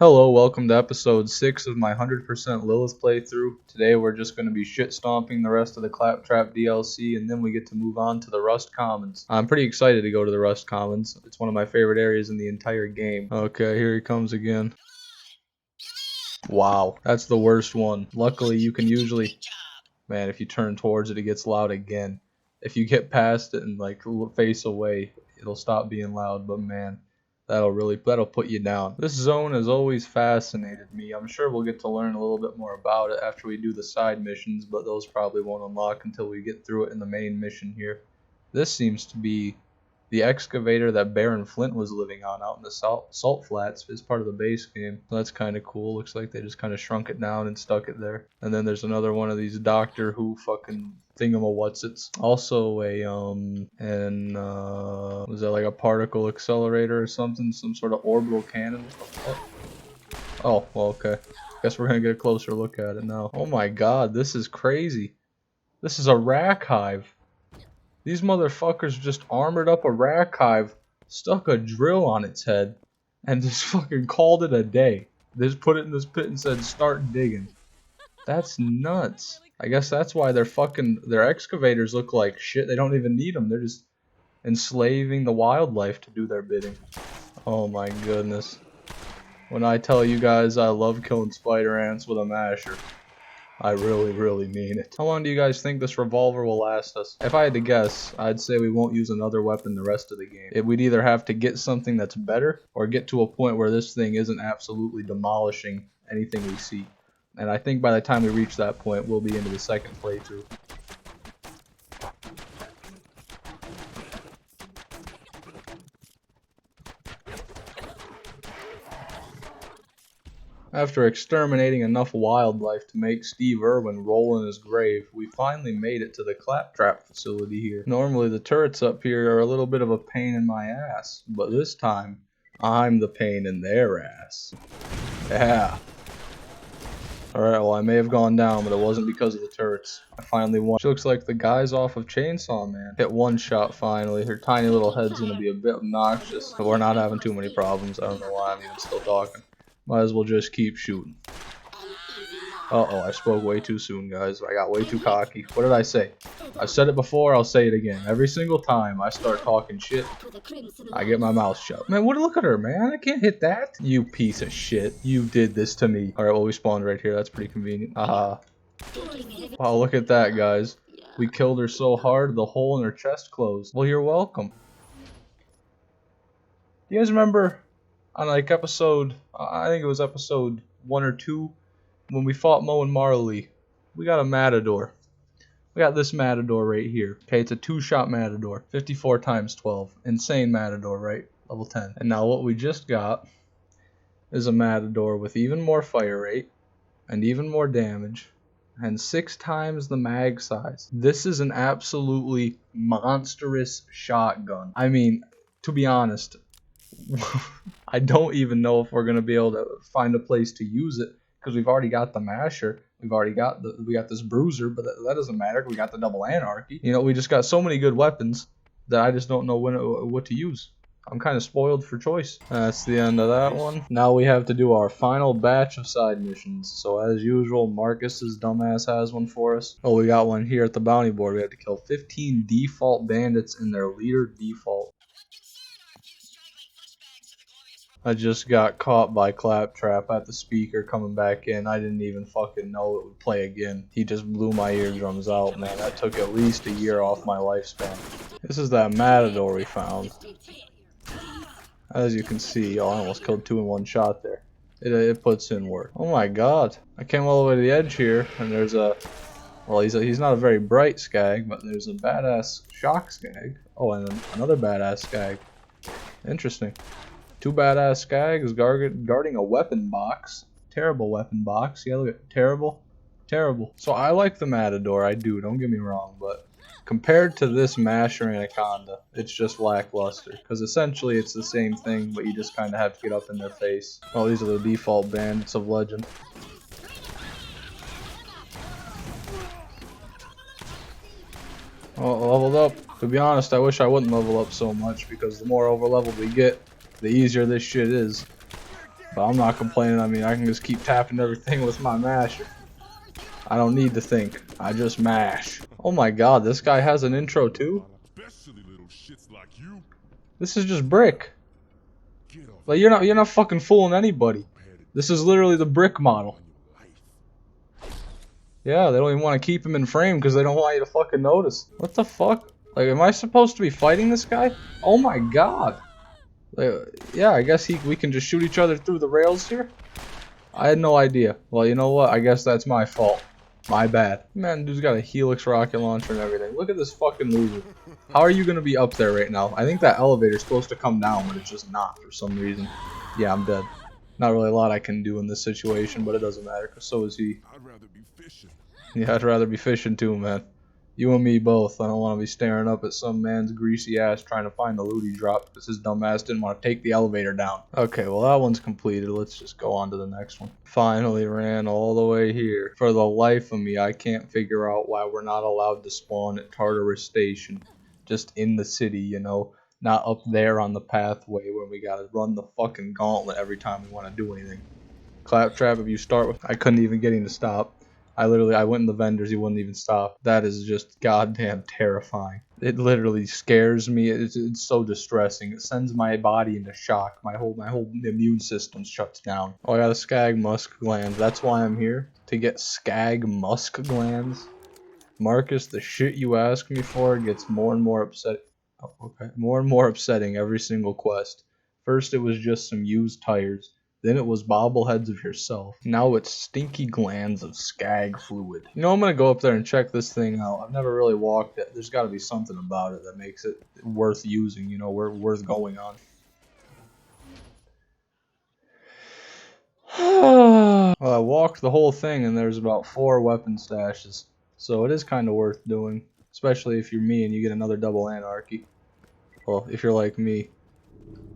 Hello, welcome to episode 6 of my 100% Lilith playthrough. Today we're just going to be shit stomping the rest of the Claptrap DLC and then we get to move on to the Rust Commons. I'm pretty excited to go to the Rust Commons. It's one of my favorite areas in the entire game. Okay, here he comes again. Wow, that's the worst one. Luckily you can usually... Man, if you turn towards it, it gets loud again. If you get past it and like face away, it'll stop being loud, but man... That'll put you down. This zone has always fascinated me. I'm sure we'll get to learn a little bit more about it after we do the side missions, but those probably won't unlock until we get through it in the main mission here. This seems to be the excavator that Baron Flint was living on out in the salt flats is part of the base game. So that's kind of cool. Looks like they just kind of shrunk it down and stuck it there. And then there's another one of these Doctor Who fucking thingamawhatsits. Also a was that like a particle accelerator or something? Some sort of orbital cannon? Oh, well, okay. Guess we're gonna get a closer look at it now. Oh my god, this is crazy. This is a rack hive. These motherfuckers just armored up a rack hive, stuck a drill on its head, and just fucking called it a day. They just put it in this pit and said, start digging. That's nuts. I guess that's why their excavators look like shit. They don't even need them. They're just enslaving the wildlife to do their bidding. Oh my goodness. When I tell you guys I love killing spider ants with a masher, I really, really mean it. How long do you guys think this revolver will last us? If I had to guess, I'd say we won't use another weapon the rest of the game. We'd either have to get something that's better, or get to a point where this thing isn't absolutely demolishing anything we see. And I think by the time we reach that point, we'll be into the second playthrough. After exterminating enough wildlife to make Steve Irwin roll in his grave, we finally made it to the Claptrap facility here. Normally the turrets up here are a little bit of a pain in my ass, but this time, I'm the pain in their ass. Yeah. Alright, well I may have gone down, but it wasn't because of the turrets. I finally won. She looks like the guys off of Chainsaw Man. Hit one shot finally. Her tiny little head's gonna be a bit obnoxious, but we're not having too many problems. I don't know why I'm even still talking. Might as well just keep shooting. Uh-oh, I spoke way too soon, guys. I got way too cocky. What did I say? I've said it before, I'll say it again. Every single time I start talking shit, I get my mouth shut. Man, look at her, man. I can't hit that. You piece of shit. You did this to me. Alright, well, we spawned right here. That's pretty convenient. Aha. Wow, look at that, guys. We killed her so hard, the hole in her chest closed. Well, you're welcome. Do you guys remember... on like episode, I think it was episode 1 or 2, when we fought Mo and Marley, we got a Matador. We got this Matador right here. Okay, it's a 2-shot Matador. 54 times 12. Insane Matador, right? Level 10. And now what we just got is a Matador with even more fire rate, and even more damage, and 6 times the mag size. This is an absolutely monstrous shotgun. I mean, to be honest, I don't even know if we're gonna be able to find a place to use it because we've already got the masher, we got this bruiser, but that doesn't matter. We got the double anarchy. You know, we just got so many good weapons that I just don't know what to use. I'm kind of spoiled for choice. That's the end of that one. Now we have to do our final batch of side missions. So as usual, Marcus's dumbass has one for us. Oh, we got one here at the bounty board. We have to kill 15 default bandits in their leader default. I just got caught by Claptrap at the speaker coming back in. I didn't even fucking know it would play again. He just blew my eardrums out, man. That took at least a year off my lifespan. This is that Matador we found. As you can see, oh, I almost killed 2 in one shot there. It puts in work. Oh my god. I came all the way to the edge here, and there's a... well, he's not a very bright skag, but there's a badass shock skag. Oh, and another badass skag. Interesting. 2 badass skags guarding a weapon box. Terrible weapon box. Yeah, look at terrible. Terrible. So I like the Matador, I do, don't get me wrong, but compared to this Masher Anaconda, it's just lackluster. Because essentially it's the same thing, but you just kind of have to get up in their face. Oh, these are the default bandits of Legend. Oh, leveled up. To be honest, I wish I wouldn't level up so much, because the more overleveled we get, the easier this shit is. But I'm not complaining. I mean, I can just keep tapping everything with my masher. I don't need to think. I just mash. Oh my god, this guy has an intro too? This is just brick. Like you're not fucking fooling anybody. This is literally the brick model. Yeah, they don't even want to keep him in frame because they don't want you to fucking notice. What the fuck? Like, am I supposed to be fighting this guy? Oh my god. Like, yeah, I guess we can just shoot each other through the rails here? I had no idea. Well, you know what? I guess that's my fault. My bad. Man, dude's got a Helix rocket launcher and everything. Look at this fucking loser. How are you going to be up there right now? I think that elevator's supposed to come down, but it's just not for some reason. Yeah, I'm dead. Not really a lot I can do in this situation, but it doesn't matter, because so is he. I'd rather be fishing. Yeah, I'd rather be fishing too, man. You and me both. I don't want to be staring up at some man's greasy ass trying to find the loot he dropped because his dumb ass didn't want to take the elevator down. Okay, well that one's completed. Let's just go on to the next one. Finally ran all the way here. For the life of me, I can't figure out why we're not allowed to spawn at Tartarus Station. Just in the city, you know. Not up there on the pathway where we gotta run the fucking gauntlet every time we want to do anything. Claptrap, if you start with... I couldn't even get him to stop. I went in the vendors, he wouldn't even stop. That is just goddamn terrifying. It literally scares me. It's so distressing. It sends my body into shock. My whole immune system shuts down. Oh, I got a skag musk gland. That's why I'm here. To get skag musk glands. Marcus, the shit you ask me for gets more and more upsetting. Oh, okay. More and more upsetting every single quest. First it was just some used tires. Then it was bobbleheads of yourself. Now it's stinky glands of skag fluid. You know, I'm gonna go up there and check this thing out. I've never really walked it. There's gotta be something about it that makes it worth using, you know, worth going on. Well, I walked the whole thing and there's about 4 weapon stashes. So it is kind of worth doing. Especially if you're me and you get another double anarchy. Well, if you're like me,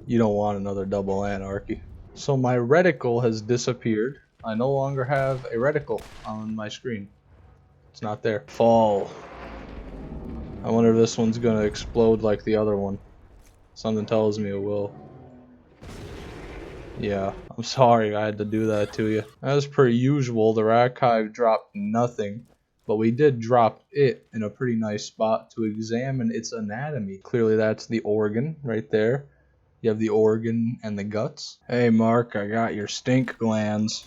you don't want another double anarchy. So my reticle has disappeared. I no longer have a reticle on my screen. It's not there. Fall. I wonder if this one's gonna explode like the other one. Something tells me it will. Yeah, I'm sorry I had to do that to you. As per usual, the archive dropped nothing, but we did drop it in a pretty nice spot to examine its anatomy. Clearly that's the organ right there. You have the organ and the guts. Hey Mark, I got your stink glands.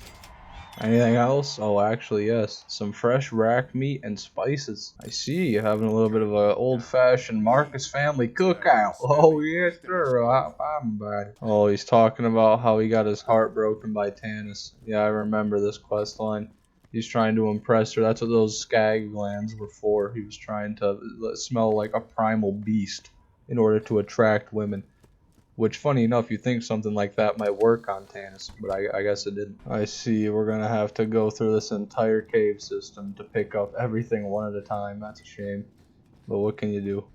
Anything else? Oh, actually, yes. Some fresh rack meat and spices. I see you're having a little bit of a old-fashioned Marcus family cookout. Oh, yes, sir. I'm bad. Oh, he's talking about how he got his heart broken by Tanis. Yeah, I remember this quest line. He's trying to impress her. That's what those skag glands were for. He was trying to smell like a primal beast in order to attract women. Which, funny enough, you think something like that might work on Tanis, but I guess it didn't. I see, we're gonna have to go through this entire cave system to pick up everything one at a time. That's a shame. But what can you do?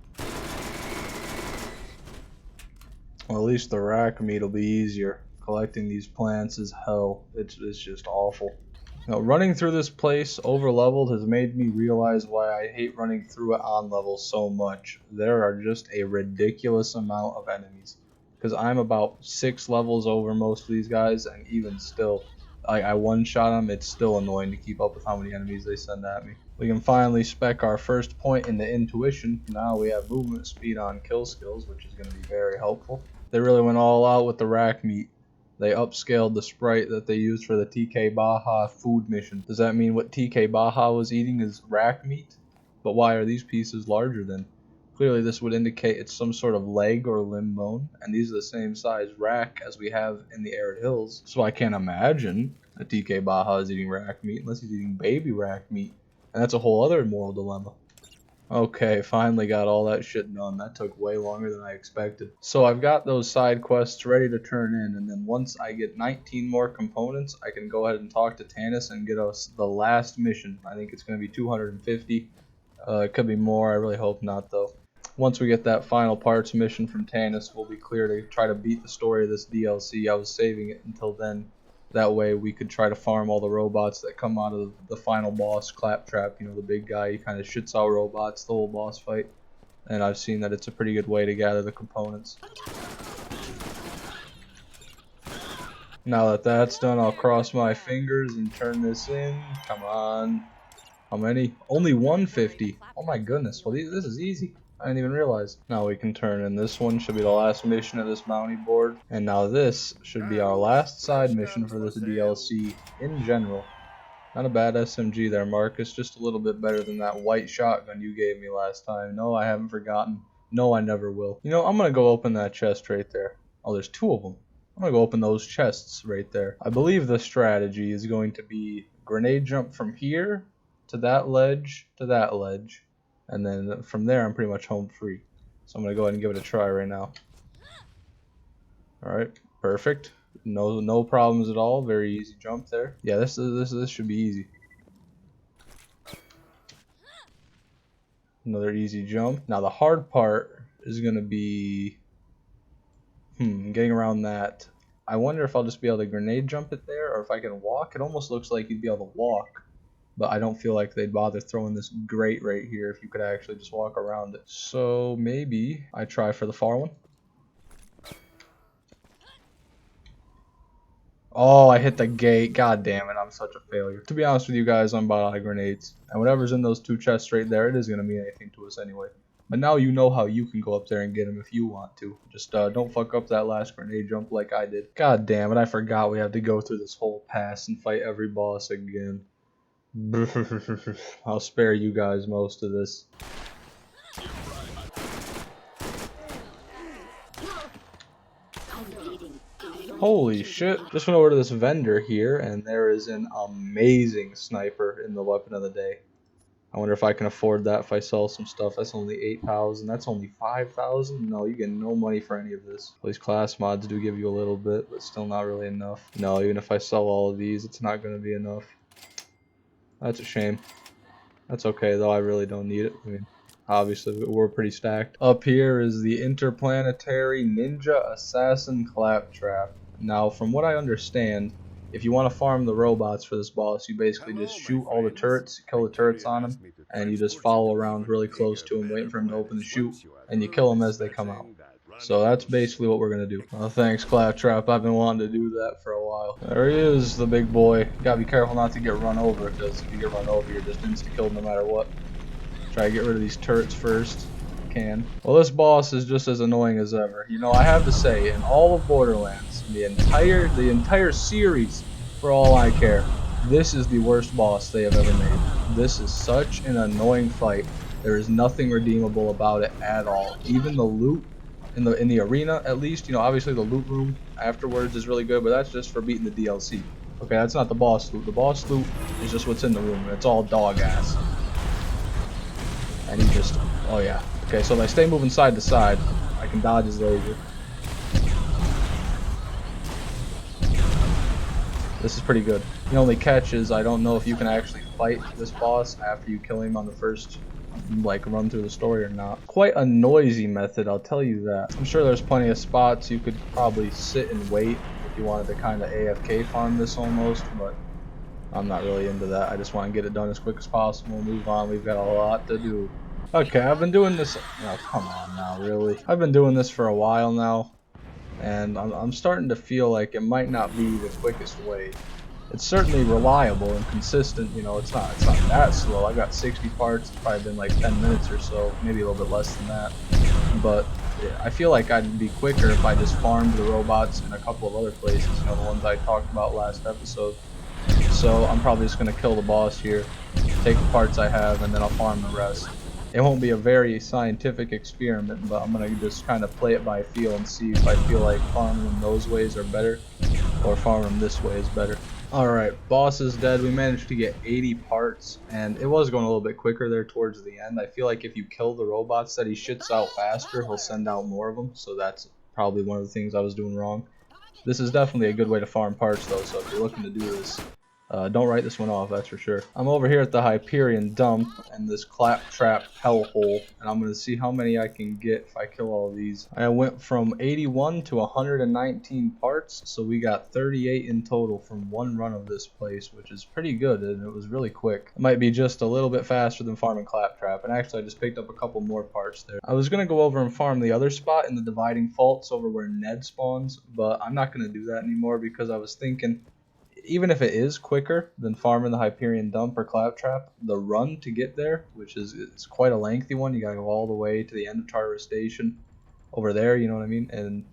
Well, at least the rack meat will be easier. Collecting these plants is hell. It's just awful. Now, running through this place over-leveled has made me realize why I hate running through it on level so much. There are just a ridiculous amount of enemies. Because I'm about 6 levels over most of these guys, and even still, I one-shot them. It's still annoying to keep up with how many enemies they send at me. We can finally spec our first point into intuition. Now we have movement speed on kill skills, which is going to be very helpful. They really went all out with the rack meat. They upscaled the sprite that they used for the TK Baja food mission. Does that mean what TK Baja was eating is rack meat? But why are these pieces larger then? Clearly this would indicate it's some sort of leg or limb bone, and these are the same size rack as we have in the Arid Hills, so I can't imagine that TK Baja is eating rack meat unless he's eating baby rack meat, and that's a whole other moral dilemma. Okay, finally got all that shit done. That took way longer than I expected. So I've got those side quests ready to turn in, and then once I get 19 more components, I can go ahead and talk to Tanis and get us the last mission. I think it's going to be 250. It could be more, I really hope not though. Once we get that final parts mission from Tanis, we'll be clear to try to beat the story of this DLC. I was saving it until then. That way we could try to farm all the robots that come out of the final boss, Claptrap, you know, the big guy. He kind of shits out robots the whole boss fight. And I've seen that it's a pretty good way to gather the components. Now that that's done, I'll cross my fingers and turn this in. Come on. How many? Only 150. Oh my goodness. Well, this is easy. I didn't even realize. Now we can turn in. This one should be the last mission of this bounty board. And now this should be our last side mission for this DLC in general. Not a bad SMG there, Marcus. Just a little bit better than that white shotgun you gave me last time. No, I haven't forgotten. No, I never will. You know, I'm going to go open that chest right there. Oh, there's two of them. I'm going to go open those chests right there. I believe the strategy is going to be grenade jump from here to that ledge, and then from there I'm pretty much home free. So I'm gonna go ahead and give it a try right now. Alright, perfect. No problems at all. Very easy jump there. Yeah, this should be easy. Another easy jump. Now the hard part is gonna be getting around that. I wonder if I'll just be able to grenade jump it there, or if I can walk. It almost looks like you'd be able to walk. But I don't feel like they'd bother throwing this grate right here if you could actually just walk around it. So maybe I try for the far one. Oh, I hit the gate. God damn it, I'm such a failure. To be honest with you guys, I'm about out of grenades. And whatever's in those two chests right there, it isn't going to mean anything to us anyway. But now you know how you can go up there and get them if you want to. Just don't fuck up that last grenade jump like I did. God damn it, I forgot we have to go through this whole pass and fight every boss again. I'll spare you guys most of this. Holy shit. Just went over to this vendor here, and there is an amazing sniper in the weapon of the day. I wonder if I can afford that if I sell some stuff. That's only 8,000. That's only 5,000. No, you get no money for any of this. These class mods do give you a little bit, but still not really enough. No, even if I sell all of these, it's not going to be enough. That's a shame. That's okay though, I really don't need it. I mean, obviously we're pretty stacked. Up here is the interplanetary ninja assassin Claptrap. Now, from what I understand, if you want to farm the robots for this boss, you basically just shoot all the turrets, kill the turrets on him, and you just follow around really close to him, waiting for him to open the chute, and you kill them as they come out. So that's basically what we're going to do. Well, thanks, Claptrap. I've been wanting to do that for a while. There he is, the big boy. Gotta be careful not to get run over, because if you get run over, you're just insta-killed no matter what. Try to get rid of these turrets first. Can. Well, this boss is just as annoying as ever. You know, I have to say, in all of Borderlands, the entire series, for all I care, this is the worst boss they have ever made. This is such an annoying fight. There is nothing redeemable about it at all. Even the loot in the arena, at least, you know, obviously the loot room afterwards is really good, but that's just for beating the DLC. Okay, that's not the boss loot. The boss loot is just what's in the room, and it's all dog ass. And he just, oh yeah. Okay, so if I stay moving side to side, I can dodge his laser. This is pretty good. The only catch is I don't know if you can actually fight this boss after you kill him on the first like run through the story or not. Quite a noisy method, I'll tell you that. I'm sure there's plenty of spots you could probably sit and wait if you wanted to kind of AFK farm this almost, but I'm not really into that. I just want to get it done as quick as possible and move on. We've got a lot to do. Okay, I've been doing this. Oh, come on now, really. I've been doing this for a while now, and I'm starting to feel like it might not be the quickest way. It's certainly reliable and consistent. You know, it's not that slow. I got 60 parts. It's probably been like 10 minutes or so, maybe a little bit less than that. But I feel like I'd be quicker if I just farmed the robots in a couple of other places. You know, the ones I talked about last episode. So I'm probably just gonna kill the boss here, take the parts I have, and then I'll farm the rest. It won't be a very scientific experiment, but I'm gonna just kind of play it by feel and see if I feel like farming them those ways are better, or farming them this way is better. Alright, boss is dead. We managed to get 80 parts, and it was going a little bit quicker there towards the end. I feel like if you kill the robots that he shits out faster, he'll send out more of them, so that's probably one of the things I was doing wrong. This is definitely a good way to farm parts though, so if you're looking to do this, Don't write this one off, that's for sure. I'm over here at the Hyperion dump and this Claptrap hellhole, and I'm gonna see how many I can get if I kill all these. I went from 81 to 119 parts, so we got 38 in total from one run of this place, which is pretty good, and it was really quick. It might be just a little bit faster than farming Claptrap, and actually I just picked up a couple more parts there. I was gonna go over and farm the other spot in the dividing faults over where Ned spawns, but I'm not gonna do that anymore because I was thinking, even if it is quicker than farming the Hyperion dump or Claptrap, the run to get there, which is it's quite a lengthy one, you gotta go all the way to the end of Tartarus Station over there, you know what I mean? And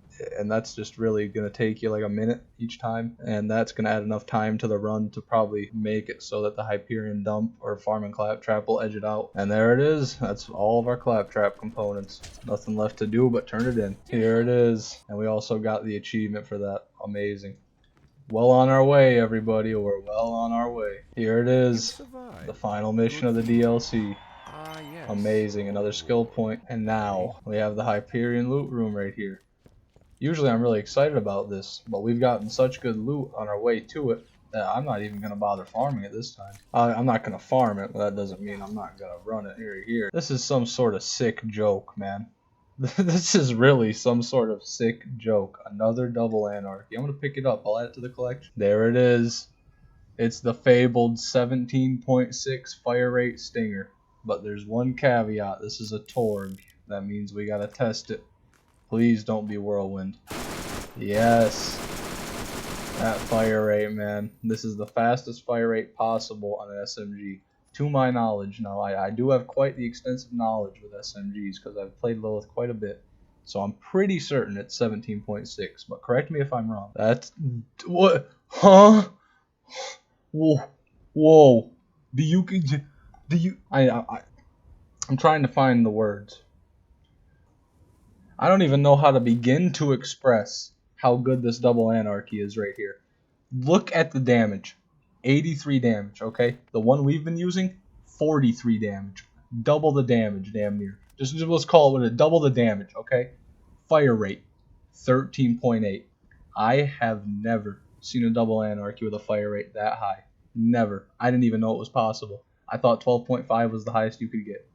that's just really gonna take you like a minute each time, and that's gonna add enough time to the run to probably make it so that the Hyperion dump or farming Claptrap will edge it out. And there it is. That's all of our Claptrap components. Nothing left to do but turn it in. Here it is. And we also got the achievement for that. Amazing. Well on our way, everybody. We're well on our way. Here it is, the final mission of the DLC. Yes. Amazing, another skill point. And now, we have the Hyperion loot room right here. Usually I'm really excited about this, but we've gotten such good loot on our way to it that I'm not even going to bother farming it this time. I'm not going to farm it, but that doesn't mean I'm not going to run it here. This is some sort of sick joke, man. This is really some sort of sick joke. Another double anarchy. I'm gonna pick it up. I'll add it to the collection. There it is. It's the fabled 17.6 fire rate stinger. But there's one caveat. This is a Torg. That means we gotta test it. Please don't be whirlwind. Yes. That fire rate, man. This is the fastest fire rate possible on an SMG. To my knowledge. Now, I do have quite the extensive knowledge with SMGs because I've played Lilith quite a bit. So I'm pretty certain it's 17.6, but correct me if I'm wrong. That's... what? Huh? Whoa. Whoa. I'm trying to find the words. I don't even know how to begin to express how good this double anarchy is right here. Look at the damage. 83 damage, okay? The one we've been using, 43 damage. Double the damage, damn near. Just let's call it double the damage, okay? Fire rate, 13.8. I have never seen a double anarchy with a fire rate that high. Never. I didn't even know it was possible. I thought 12.5 was the highest you could get.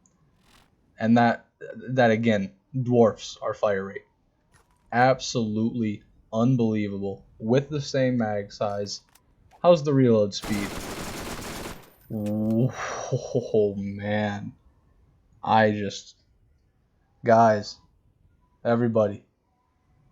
And that again, dwarfs our fire rate. Absolutely unbelievable. With the same mag size. How's the reload speed? Oh man. Guys, everybody,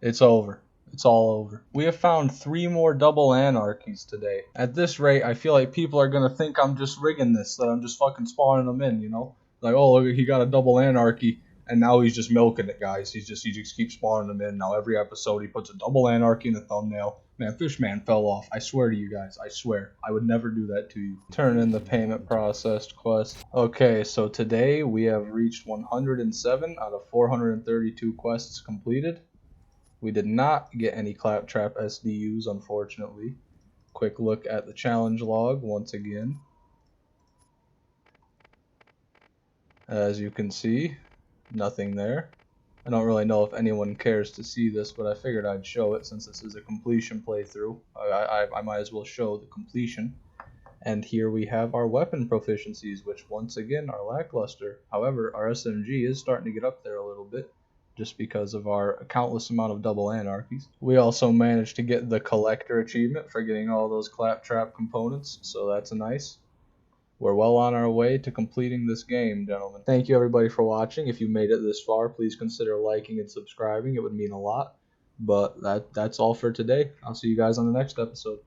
it's over. It's all over. We have found 3 more double anarchies today. At this rate, I feel like people are gonna think I'm just rigging this, that I'm just fucking spawning them in, you know? Like, oh, look, he got a double anarchy, and now he's just milking it, guys. He just keeps spawning them in. Now every episode he puts a double anarchy in the thumbnail. Man, Fishman fell off. I swear to you guys. I swear. I would never do that to you. Turn in the payment processed quest. Okay, so today we have reached 107 out of 432 quests completed. We did not get any Claptrap SDUs, unfortunately. Quick look at the challenge log once again. As you can see, nothing there. I don't really know if anyone cares to see this, but I figured I'd show it since this is a completion playthrough. I might as well show the completion. And here we have our weapon proficiencies, which once again are lackluster. However, our SMG is starting to get up there a little bit, just because of our countless amount of double anarchies. We also managed to get the collector achievement for getting all those Claptrap components, so that's nice. We're well on our way to completing this game, gentlemen. Thank you everybody for watching. If you made it this far, please consider liking and subscribing. It would mean a lot. But that's all for today. I'll see you guys on the next episode.